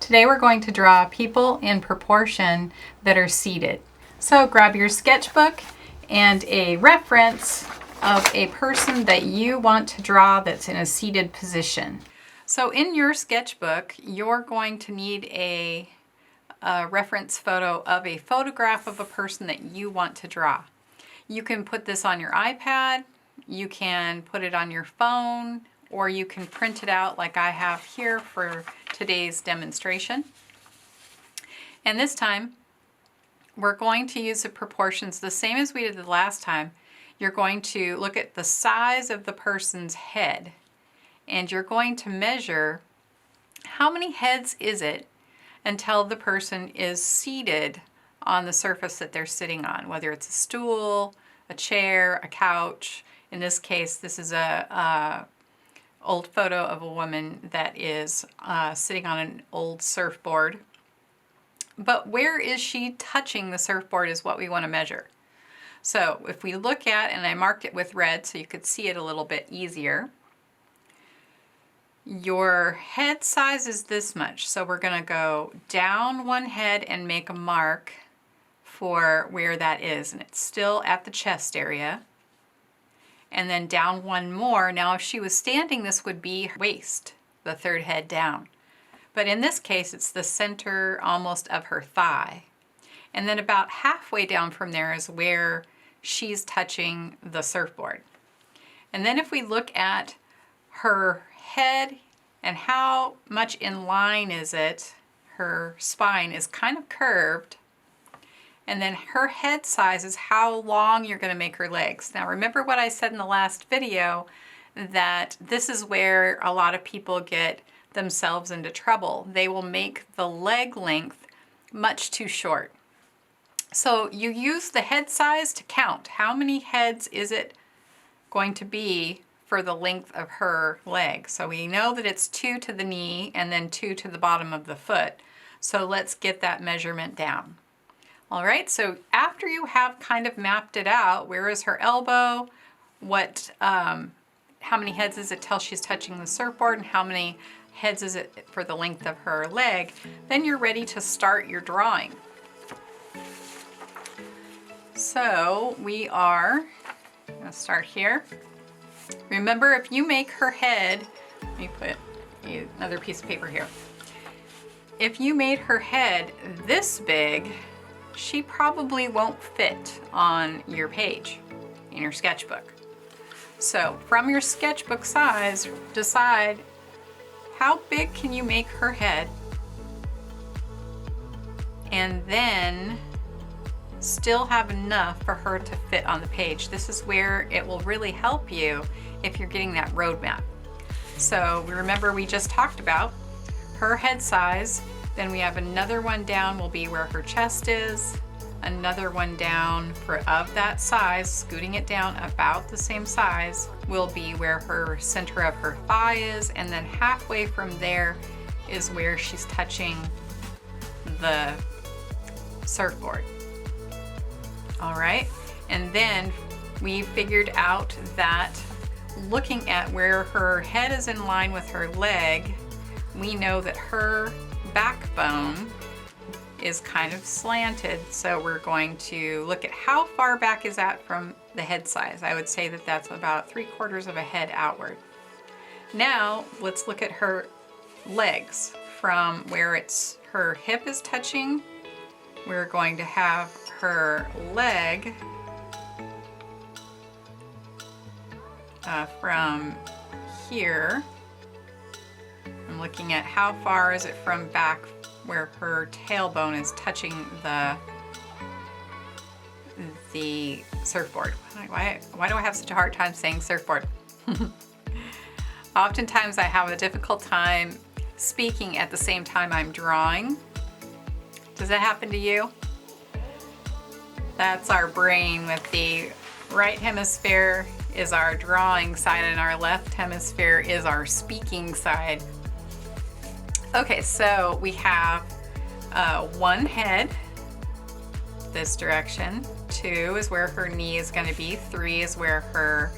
Today we're going to draw people in proportion that are seated. So grab your sketchbook and a reference of a person that you want to draw that's in a seated position. So in your sketchbook, you're going to need a reference photo of a photograph of a person that you want to draw. You can put this on your iPad, you can put it on your phone, or you can print it out like I have here for today's demonstration. And this time, we're going to use the proportions the same as we did the last time. You're going to look at the size of the person's head, and you're going to measure how many heads is it until the person is seated on the surface that they're sitting on, whether it's a stool, a chair, a couch. In this case, this is a old photo of a woman that is sitting on an old surfboard. But where is she touching the surfboard is what we want to measure. So if we look at, and I marked it with red so you could see it a little bit easier, your head size is this much. So we're going to go down one head and make a mark for where that is, and it's still at the chest area. And then down one more. Now if she was standing, this would be her waist, the third head down. But in this case, it's the center almost of her thigh. And then about halfway down from there is where she's touching the surfboard. And then if we look at her head and how much in line is it, her spine is kind of curved. And then her head size is how long you're going to make her legs. Now remember what I said in the last video, that this is where a lot of people get themselves into trouble. They will make the leg length much too short. So you use the head size to count. How many heads is it going to be for the length of her leg? So we know that it's 2 to the knee and then 2 to the bottom of the foot. So let's get that measurement down. All right, so after you have kind of mapped it out, where is her elbow, how many heads is it till she's touching the surfboard, and how many heads is it for the length of her leg, then you're ready to start your drawing. So we are going to start here. Remember, if you make her head, let me put another piece of paper here. If you made her head this big, she probably won't fit on your page in your sketchbook. So from your sketchbook size, decide how big can you make her head, and then still have enough for her to fit on the page. This is where it will really help you if you're getting that roadmap. So remember, we just talked about her head size. Then we have another one down will be where her chest is, another one down of that size, scooting it down about the same size, will be where her center of her thigh is, and then halfway from there is where she's touching the surfboard. All right, and then we figured out that looking at where her head is in line with her leg, we know that her backbone is kind of slanted, so we're going to look at how far back is that from the head size. I would say that that's about 3/4 of a head outward. Now let's look at her legs. From where her hip is touching, we're going to have her leg from here. I'm looking at how far is it from back where her tailbone is touching the surfboard. Why do I have such a hard time saying surfboard? Oftentimes I have a difficult time speaking at the same time I'm drawing. Does that happen to you? That's our brain. With the right hemisphere is our drawing side and our left hemisphere is our speaking side. Okay, so we have one head this direction, 2 is where her knee is going to be, 3 is where her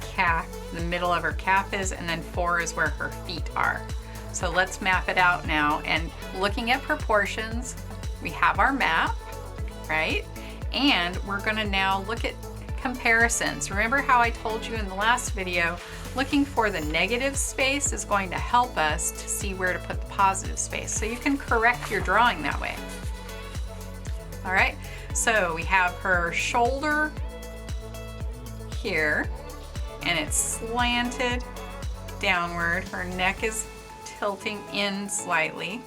calf, the middle of her calf is, and then 4 is where her feet are. So let's map it out now. And looking at proportions, we have our map, right? And we're gonna now look at comparisons. Remember how I told you in the last video, looking for the negative space is going to help us to see where to put the positive space. So you can correct your drawing that way. All right, so we have her shoulder here, and it's slanted downward. Her neck is tilting in slightly.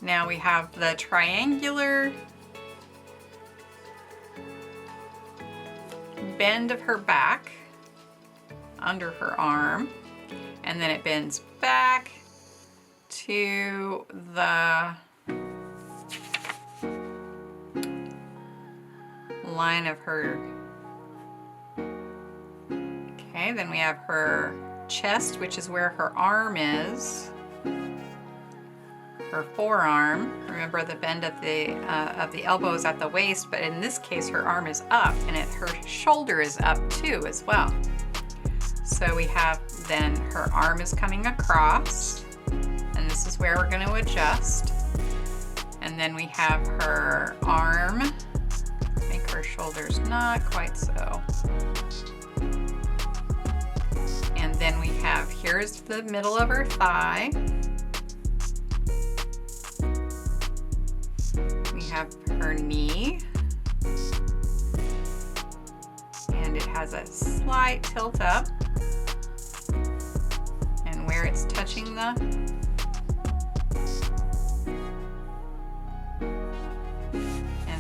Now we have the triangular bend of her back under her arm, and then it bends back to the line of her. Okay, then we have her chest, which is where her arm is. Her forearm. Remember the bend of the elbow is at the waist, but in this case her arm is up, and her shoulder is up too as well. So we have then her arm is coming across, and this is where we're going to adjust. And then we have her arm. Make her shoulders not quite so. And then we have, here's the middle of her thigh. We have her knee. And it has a slight tilt up. And where it's touching the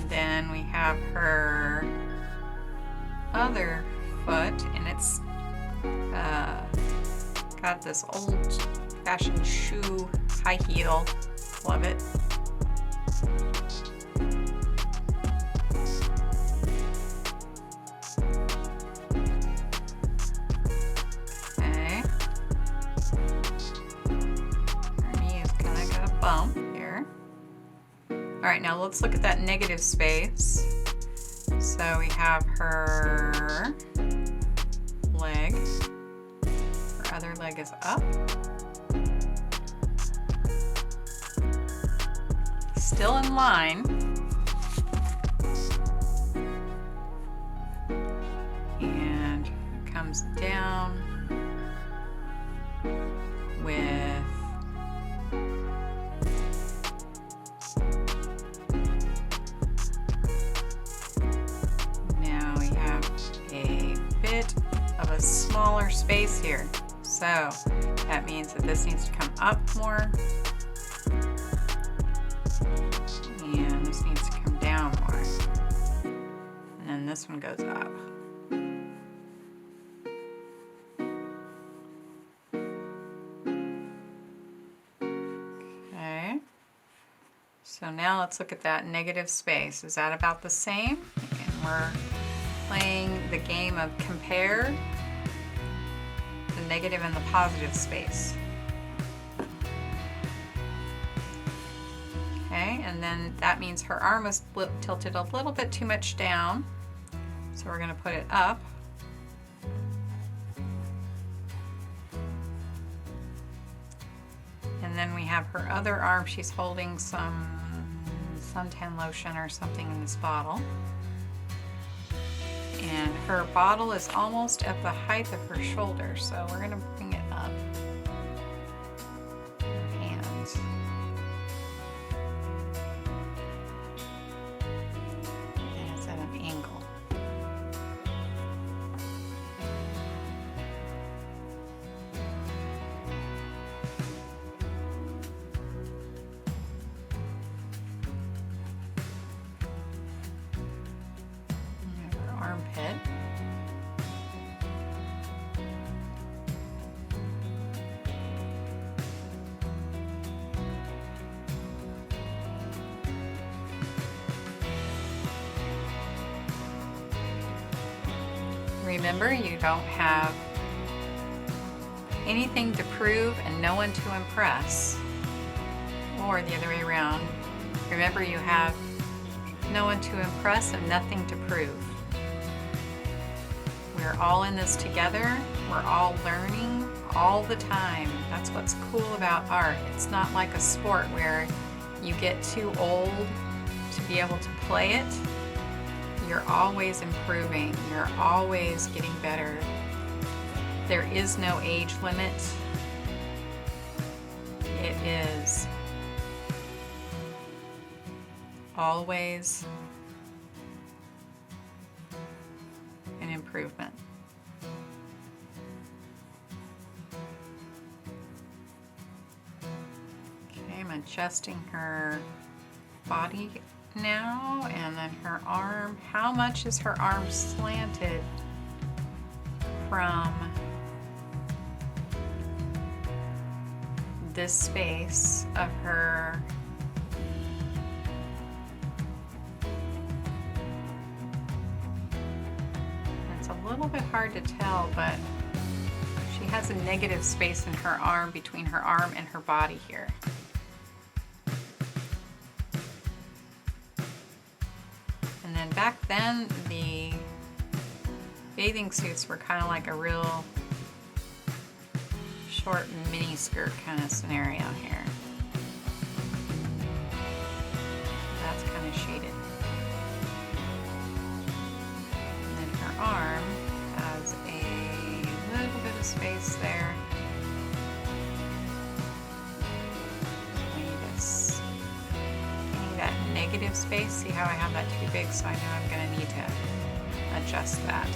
then we have her other foot, and it's got this old-fashioned shoe, high heel. Love it. Okay. Her knee is kind of got a bump here. All right, now let's look at that negative space. So we have her leg. Her other leg is up. Still in line. And comes down with smaller space here. So that means that this needs to come up more, and this needs to come down more, and then this one goes up. Okay, so now let's look at that negative space. Is that about the same? And we're playing the game of compare the negative and the positive space. Okay, and then that means her arm is tilted a little bit too much down, so we're going to put it up. And then we have her other arm. She's holding some suntan lotion or something in this bottle. And her bottle is almost at the height of her shoulder, so we're going to bring it up. Her hands. And it's at an angle. Armpit. Remember, you don't have anything to prove and no one to impress, or the other way around. Remember, you have no one to impress and nothing to prove. We're all in this together. We're all learning, all the time. That's what's cool about art. It's not like a sport where you get too old to be able to play it. You're always improving. You're always getting better. There is no age limit. It is always an improvement. Okay, I'm adjusting her body now, and then her arm. How much is her arm slanted from this space of her it's a little bit hard to tell, but she has a negative space in her arm between her arm and her body here. And then back then the bathing suits were kind of like a real short mini skirt kind of scenario here. That's kind of shaded. And then her arm has a little bit of space there. I need that negative space. See how I have that too big, so I know I'm going to need to adjust that.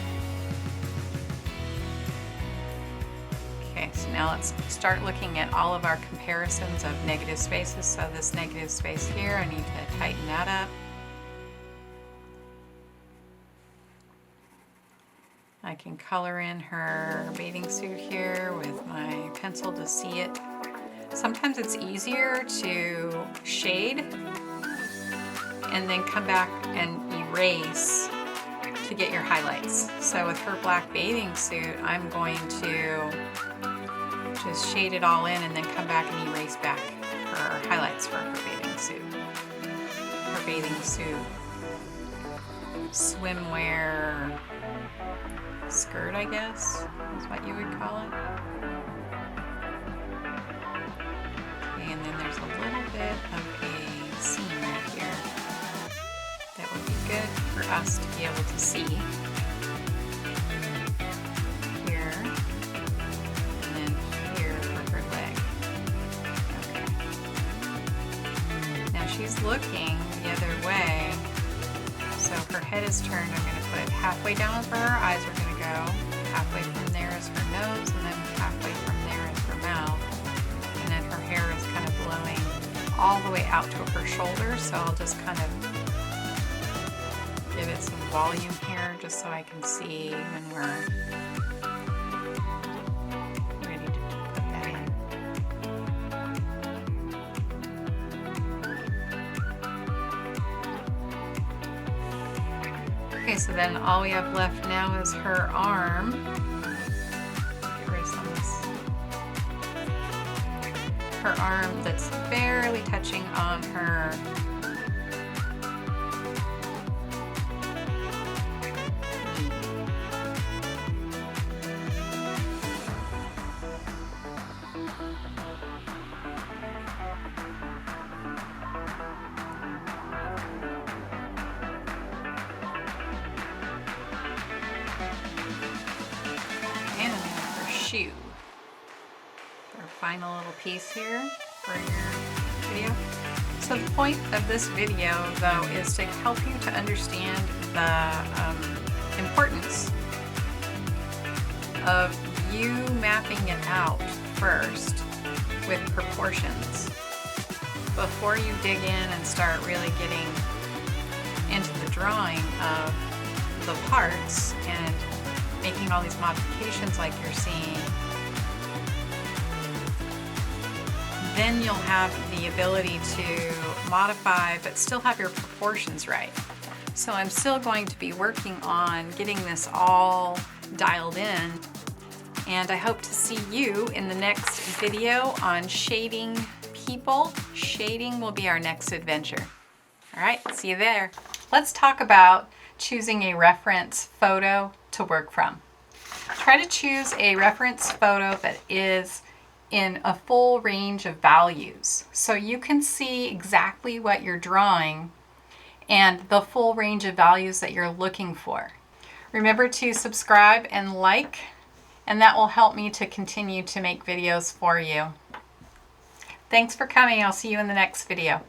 Okay, so now let's start looking at all of our comparisons of negative spaces. So this negative space here, I need to tighten that up. I can color in her bathing suit here with my pencil to see it. Sometimes it's easier to shade and then come back and erase to get your highlights. So with her black bathing suit, I'm going to just shade it all in and then come back and erase back her highlights for her bathing suit. Her bathing suit swimwear skirt, I guess, is what you would call it. Okay, and then there's a little bit of a seam right here that would be good for us to be able to see. Here, and then here for her leg. Okay. Now she's looking the other way, so if her head is turned, I'm going to put halfway down is where her eyes are going to go, halfway from there is her nose, and then halfway from there is her mouth. And then her hair is kind of blowing all the way out to her shoulders, so I'll just kind of give it some volume here just so I can see when we're ready to put that in. Okay, so then all we have left now is her arm. Erase on this. Her arm that's barely touching on her shoe. Our final little piece here for your video. So the point of this video, though, is to help you to understand the importance of you mapping it out first with proportions before you dig in and start really getting into the drawing of the parts and making all these modifications like you're seeing. Then you'll have the ability to modify but still have your proportions right. So I'm still going to be working on getting this all dialed in, and I hope to see you in the next video on shading people. Shading will be our next adventure. All right, see you there. Let's talk about choosing a reference photo to work from. Try to choose a reference photo that is in a full range of values so you can see exactly what you're drawing and the full range of values that you're looking for. Remember to subscribe and like, and that will help me to continue to make videos for you. Thanks for coming. I'll see you in the next video.